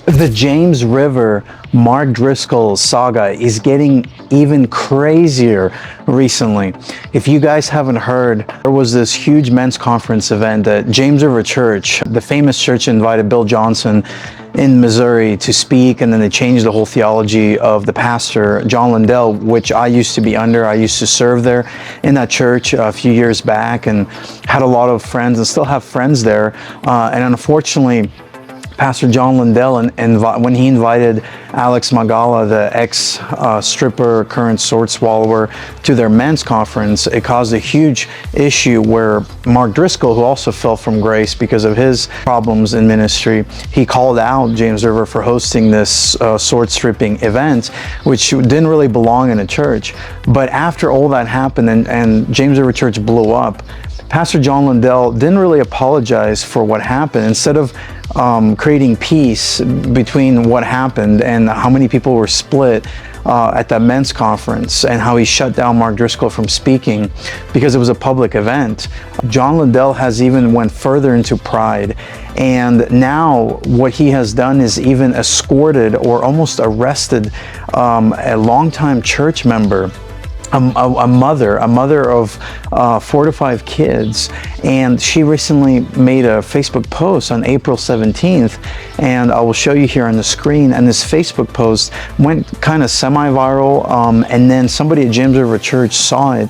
The James River Mark Driscoll saga is getting even crazier recently. If you guys haven't heard, there was this huge men's conference event at James River Church. The famous church invited Bill Johnson in Missouri to speak, and then they changed the whole theology of the pastor, John Lindell, which I used to be under. I used to serve there in that church a few years back and had a lot of friends and still have friends there. And unfortunately, Pastor John Lindell, when he invited Alex Magala, the ex-stripper, current sword swallower, to their men's conference, it caused a huge issue where Mark Driscoll, who also fell from grace because of his problems in ministry, he called out James River for hosting this sword stripping event, which didn't really belong in a church. But after all that happened and James River Church blew up, Pastor John Lindell didn't really apologize for what happened. Instead of creating peace between what happened and how many people were split at that men's conference and how he shut down Mark Driscoll from speaking because it was a public event, John Lindell has even went further into pride. And now what he has done is even escorted or almost arrested a longtime church member, a mother of 4 to 5 kids, and she recently made a Facebook post on April 17th, and I will show you here on the screen. And this Facebook post went kind of semi-viral, and then somebody at James River Church saw it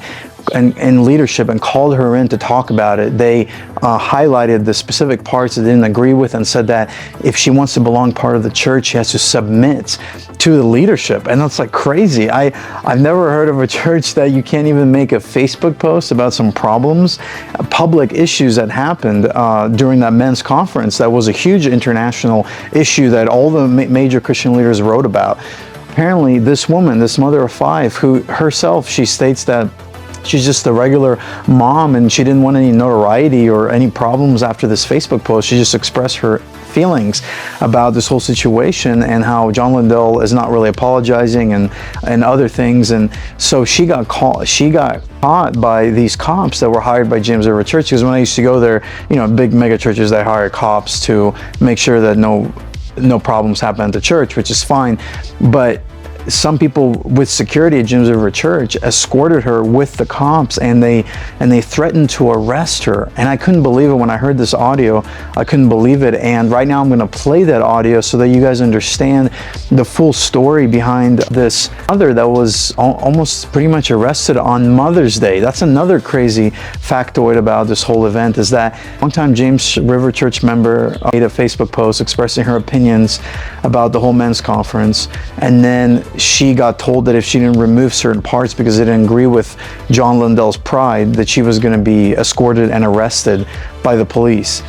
in leadership and called her in to talk about it. They highlighted the specific parts they didn't agree with and said that if she wants to belong part of the church, she has to submit to the leadership. And that's like crazy. I've never heard of a church that you can't even make a Facebook post about some problems, public issues that happened during that men's conference. That was a huge international issue that all the major Christian leaders wrote about. Apparently this woman, this mother of 5, who herself, she states that she's just a regular mom and she didn't want any notoriety or any problems after this Facebook post. She just expressed her feelings about this whole situation and how John Lindell is not really apologizing and other things. And so she got caught by these cops that were hired by James River Church, because when I used to go there, you know, big mega churches, they hire cops to make sure that no problems happen at the church, which is fine. But some people with security at James River Church escorted her with the cops, and they threatened to arrest her. And I couldn't believe it when I heard this audio. I couldn't believe it. And right now I'm going to play that audio so that you guys understand the full story behind this mother that was almost pretty much arrested on Mother's Day. That's another crazy factoid about this whole event, is that longtime James River Church member made a Facebook post expressing her opinions about the whole men's conference, and then she got told that if she didn't remove certain parts because they didn't agree with John Lindell's pride, that she was going to be escorted and arrested by the police.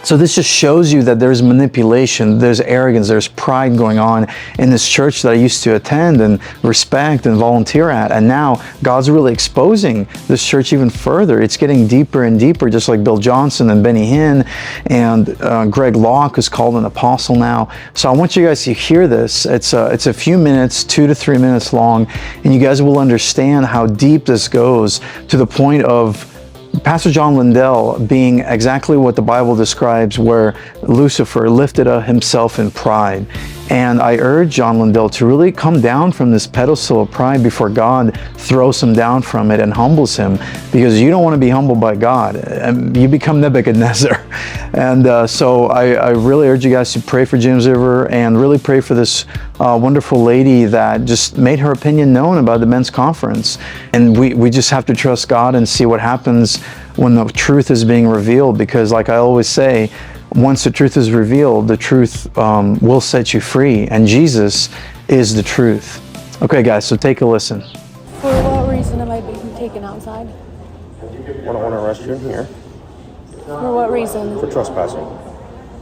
So this just shows you that there's manipulation, there's arrogance, there's pride going on in this church that I used to attend and respect and volunteer at. And now God's really exposing this church even further. It's getting deeper and deeper, just like Bill Johnson and Benny Hinn and Greg Locke, who's called an apostle now. So I want you guys to hear this. It's a few minutes, 2 to 3 minutes long, and you guys will understand how deep this goes, to the point of Pastor John Lindell being exactly what the Bible describes, where Lucifer lifted up himself in pride. And I urge John Lindell to really come down from this pedestal of pride before God throws him down from it and humbles him, because you don't want to be humbled by God. You become Nebuchadnezzar. And so I really urge you guys to pray for James River and really pray for this wonderful lady that just made her opinion known about the men's conference. And we just have to trust God and see what happens when the truth is being revealed, because like I always say, once the truth is revealed, the truth will set you free, and Jesus is the truth. Okay guys, so take a listen. For what reason am I being taken outside? I don't want to arrest you in here. For what reason? For trespassing.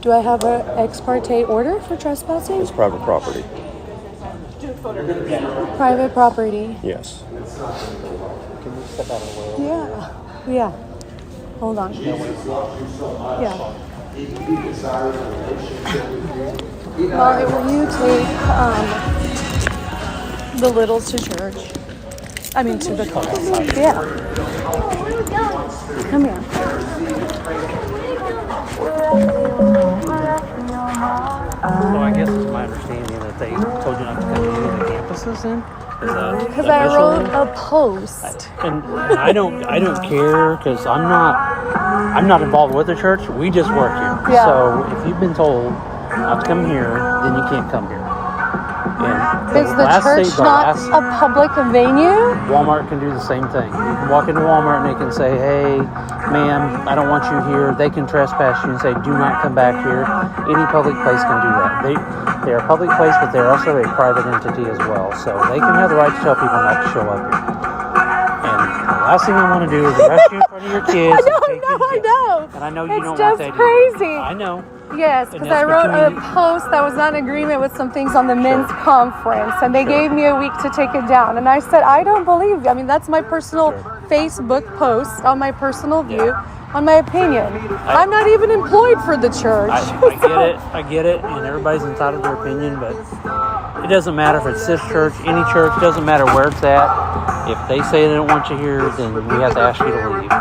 Do I have an ex parte order for trespassing? It's private property. Private property? Yes. Can you step out of the way? Yeah. Hold on. Yeah. Molly, will you take the littles to church? I mean, to the car. Yeah. Come here. So I guess it's my understanding that they told you not to come to any of the campuses then? Because I wrote a post. And I don't care because I'm not involved with the church. We just work here. Yeah. So if you've been told not to come here, then you can't come here. And Is the church not a public venue? Walmart can do the same thing. You can walk into Walmart and they can say, "Hey, ma'am, I don't want you here." They can trespass you and say, "Do not come back here." Any public place can do that. They are a public place, but they're also a private entity as well. So they can have the right to tell people not to show up here. And the last thing I want to do is arrest you in front of your kids. I know. And I know you don't want It's that just crazy. I know. Yes, because I wrote a post that was not in agreement with some things on the men's conference, and they gave me a week to take it down. And I said, I don't believe you. I mean, that's my personal Facebook post on my personal view, on my opinion. I'm not even employed for the church. I get it, and everybody's entitled to their opinion, but it doesn't matter if it's this church, any church, doesn't matter where it's at. If they say they don't want you here, then we have to ask you to leave.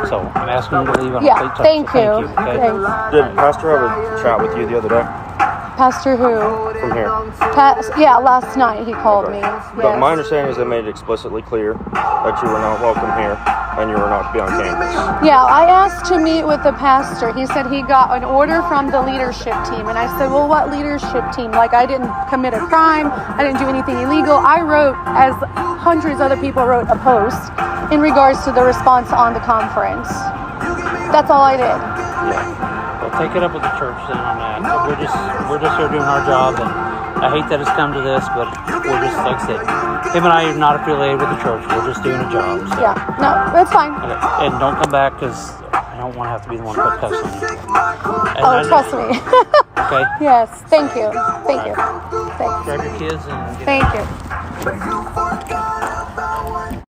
So I'm asking you to leave. Yeah, thank you. Okay? Thanks. Did Pastor have a chat with you the other day? Pastor who? From here. Yeah, last night he called me. But my understanding is they made it explicitly clear that you were not welcome here and you were not to be on campus. Yeah, I asked to meet with the pastor. He said he got an order from the leadership team. And I said, well, what leadership team? Like, I didn't commit a crime. I didn't do anything illegal. I wrote, as hundreds of other people wrote, a post in regards to the response on the conference. That's all I did. Yeah. Well, take it up with the church then on that. We're just here doing our job, and I hate that it's come to this, but we're just, like I said, him and I are not affiliated with the church. We're just doing a job. So. Yeah, no, that's fine. Okay. And don't come back because I don't want to have to be the one to put cuffs on you. And trust me. Okay. Yes, thank you. Thank you. Thanks. Grab your kids and get Thank you.